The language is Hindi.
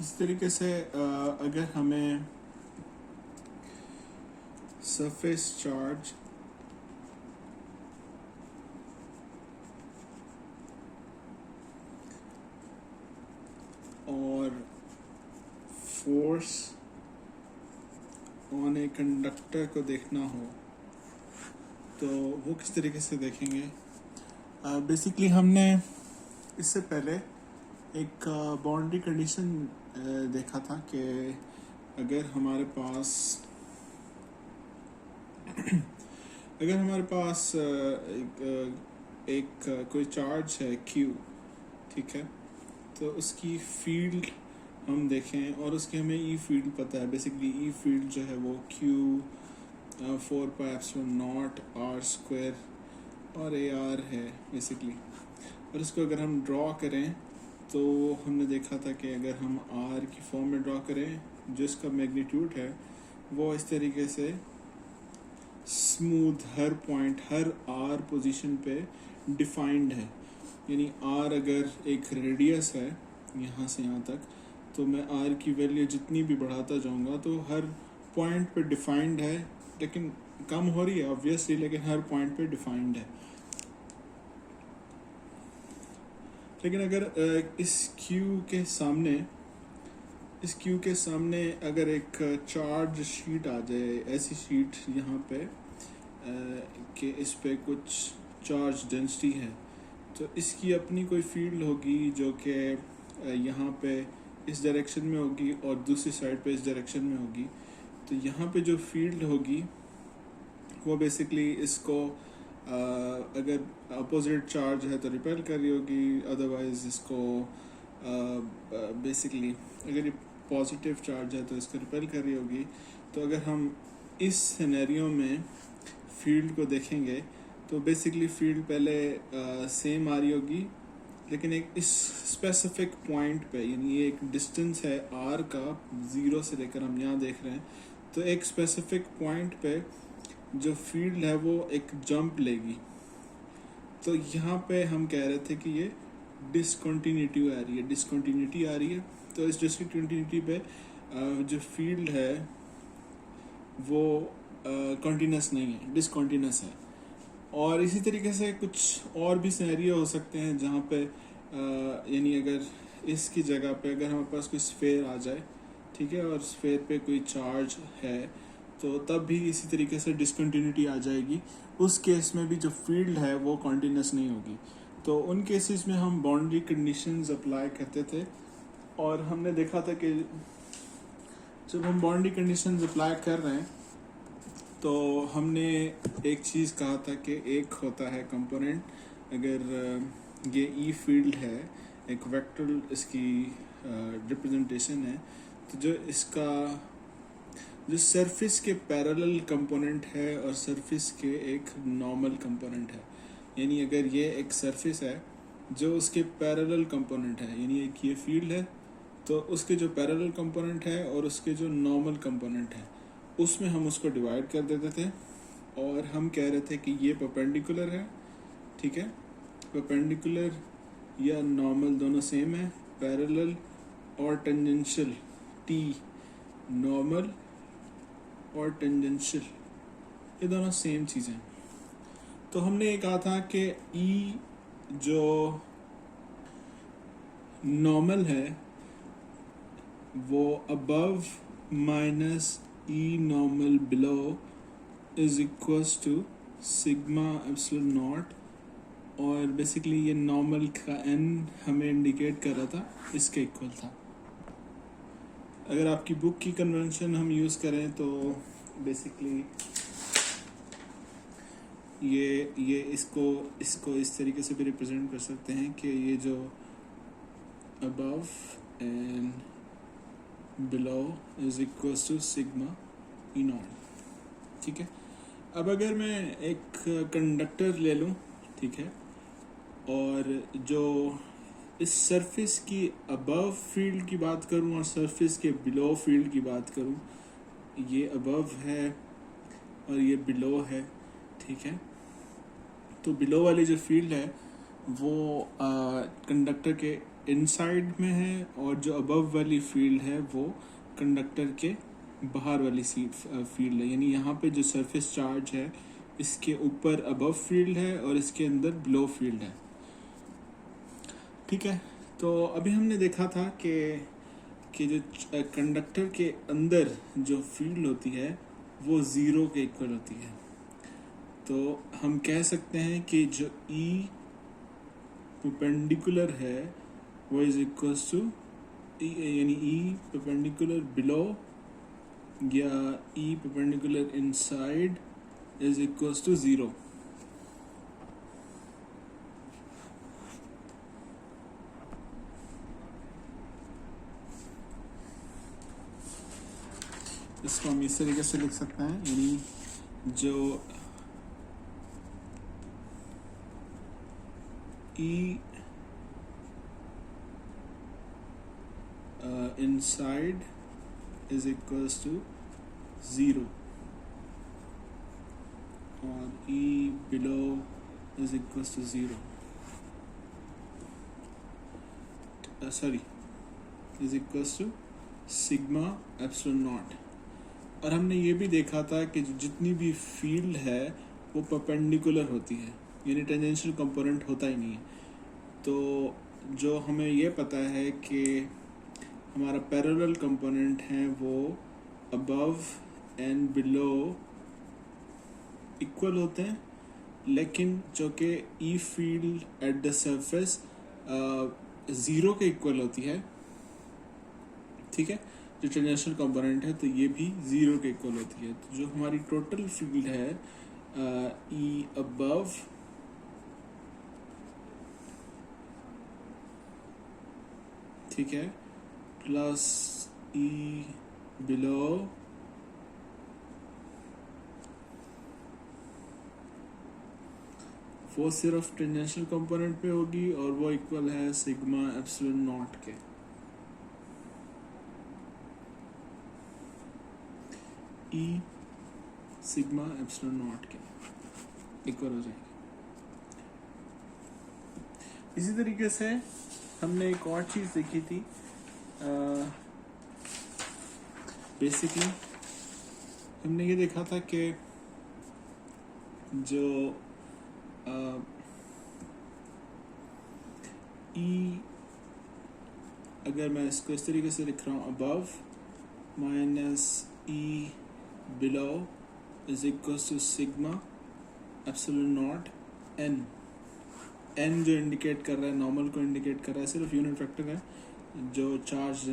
इस तरीके से अगर हमें सरफेस चार्ज और फोर्स ऑन ए कंडक्टर को देखना हो तो वो किस तरीके से देखेंगे। बेसिकली हमने इससे पहले एक बाउंड्री कंडीशन देखा था कि अगर हमारे पास एक कोई चार्ज है Q, ठीक है, तो उसकी फील्ड हम देखें और उसकी हमें ई फील्ड पता है। बेसिकली ई फील्ड जो है वो Q 4πε0r² और AR है बेसिकली। और इसको अगर हम ड्रॉ करें तो हमने देखा था कि अगर हम R की फॉर्म में ड्रॉ करें, जो इसका मैग्नीट्यूड है वो इस तरीके से स्मूथ हर पॉइंट हर R पोजीशन पे डिफाइंड है। यानी R अगर एक रेडियस है यहाँ से यहाँ तक, तो मैं R की वैल्यू जितनी भी बढ़ाता जाऊँगा तो हर पॉइंट पे डिफाइंड है, लेकिन कम हो रही है ऑब्वियसली, लेकिन हर पॉइंट पे डिफाइंड है। लेकिन अगर इस Q के सामने अगर एक चार्ज शीट आ जाए, ऐसी शीट यहाँ पे कि इस पे कुछ चार्ज डेंसिटी है, तो इसकी अपनी कोई फील्ड होगी जो कि यहाँ पे इस डायरेक्शन में होगी और दूसरी साइड पे इस डायरेक्शन में होगी। तो यहाँ पे जो फील्ड होगी वो बेसिकली इसको अगर अपोजिट चार्ज है तो रिपेल कर रही होगी, अदरवाइज इसको बेसिकली अगर ये पॉजिटिव चार्ज है तो इसको रिपेल कर रही होगी। तो अगर हम इस सिनेरियो में फील्ड को देखेंगे तो बेसिकली फील्ड पहले सेम आ रही होगी, लेकिन एक इस स्पेसिफिक पॉइंट पे, यानी ये एक डिस्टेंस है R का 0 से लेकर हम यहाँ देख रहे हैं, तो एक स्पेसिफिक पॉइंट पे जो फील्ड है वो एक जंप लेगी। तो यहाँ पे हम कह रहे थे कि ये डिसकंटिन्यूटी आ रही है। तो इस डिसकंटिन्यूटी पे जो फील्ड है वो कंटिन्यूस नहीं है, डिसकंटिन्यूस है। और इसी तरीके से कुछ और भी सिनेरियो हो सकते हैं जहाँ पे यानी अगर इसकी जगह पे अगर हमारे पास कोई स्फेयर आ जाए, ठीक है, और स्फेयर पे कोई चार्ज है, तो तब भी इसी तरीके से डिसकंटिन्यूटी आ जाएगी। उस केस में भी जो फील्ड है वो कंटिन्यूस नहीं होगी। तो उन केसेस में हम बाउंड्री कंडीशंस अप्लाई करते थे और हमने देखा था कि जब हम बाउंड्री कंडीशंस अप्लाई कर रहे हैं तो हमने एक चीज़ कहा था कि एक होता है कंपोनेंट, अगर ये ई फील्ड है, एक वेक्टर इसकी रिप्रेजेंटेशन है, तो जो इसका जो सरफेस के पैरेलल कंपोनेंट है और सरफेस के एक नॉर्मल कंपोनेंट है। यानी अगर ये एक सरफेस है जो उसके पैरेलल कंपोनेंट है, यानी एक ये फील्ड है, तो उसके जो पैरेलल कंपोनेंट है और उसके जो नॉर्मल कंपोनेंट है उसमें हम उसको डिवाइड कर देते थे और हम कह रहे थे कि ये परपेंडिकुलर है, ठीक है, परपेंडिकुलर या नॉर्मल दोनों सेम है, पैरेलल और टेंजेंशियल, टी नॉर्मल और टेंजेंशियल ये दोनों सेम चीज़ें। तो हमने ये कहा था कि ई जो नॉर्मल है वो above minus E normal below is equals to sigma epsilon naught, और बेसिकली ये नॉर्मल का n हमें इंडिकेट कर रहा था, इसके इक्वल था। अगर आपकी बुक की कन्वेंशन हम यूज़ करें तो बेसिकली ये इसको इस तरीके से भी रिप्रेजेंट कर सकते हैं कि ये जो above and below is equals to sigma E naught, ठीक है। अब अगर मैं एक कंडक्टर ले लूँ, ठीक है, और जो इस सरफेस की अबव फील्ड की बात करूं और सरफेस के बिलो फील्ड की बात करूं, ये अबव है और ये बिलो है, ठीक है। तो बिलो वाली जो फील्ड है वो कंडक्टर के इनसाइड में है और जो अबव वाली फील्ड है वो कंडक्टर के बाहर वाली फील्ड है। यानी यहाँ पे जो सरफेस चार्ज है इसके ऊपर अबव फील्ड है और इसके अंदर बिलो फील्ड है। ठीक है, तो अभी हमने देखा था कि जो कंडक्टर के अंदर जो फील्ड होती है वो ज़ीरो के इक्वल होती है। तो हम कह सकते हैं कि जो E परपेंडिकुलर है वो इज इक्वल्स टू यानी E परपेंडिकुलर बिलो या E perpendicular inside is equals to zero. इसको हम इस तरीके से लिख सकते हैं, यानी जो E inside is equals to zero और E below is equals to zero, sorry is equals to sigma epsilon naught. और हमने ये भी देखा था कि जितनी भी फील्ड है वो परपेंडिकुलर होती है, यानी टेंजेंशियल कंपोनेंट होता ही नहीं है। तो जो हमें ये पता है कि हमारा पैरेलल कंपोनेंट है वो अबव एंड बिलो इक्वल होते हैं, लेकिन जो कि E field at the surface zero के इक्वल होती है। ठीक है, जो टेंजेंशियल कंपोनेंट है तो ये भी ज़ीरो के इक्वल होती है। तो जो हमारी टोटल फील्ड है ई अबव ठीक है प्लस ई बिलो वो सिर्फ टेंजेंशियल कंपोनेंट पे होगी और वो इक्वल है सिग्मा एप्सिलॉन नॉट के। ई सिग्मा एप्सिलॉन नॉट के इक्वल हो जाएगी। इसी तरीके से हमने एक और चीज़ देखी थी, बेसिकली हमने ये देखा था कि जो ई अगर मैं इसको इस तरीके से लिख रहा हूँ, above minus E below is equals to sigma epsilon naught n. N जो इंडिकेट कर रहा है नॉर्मल को इंडिकेट कर रहा है, सिर्फ यूनिट वेक्टर है जो चार्ज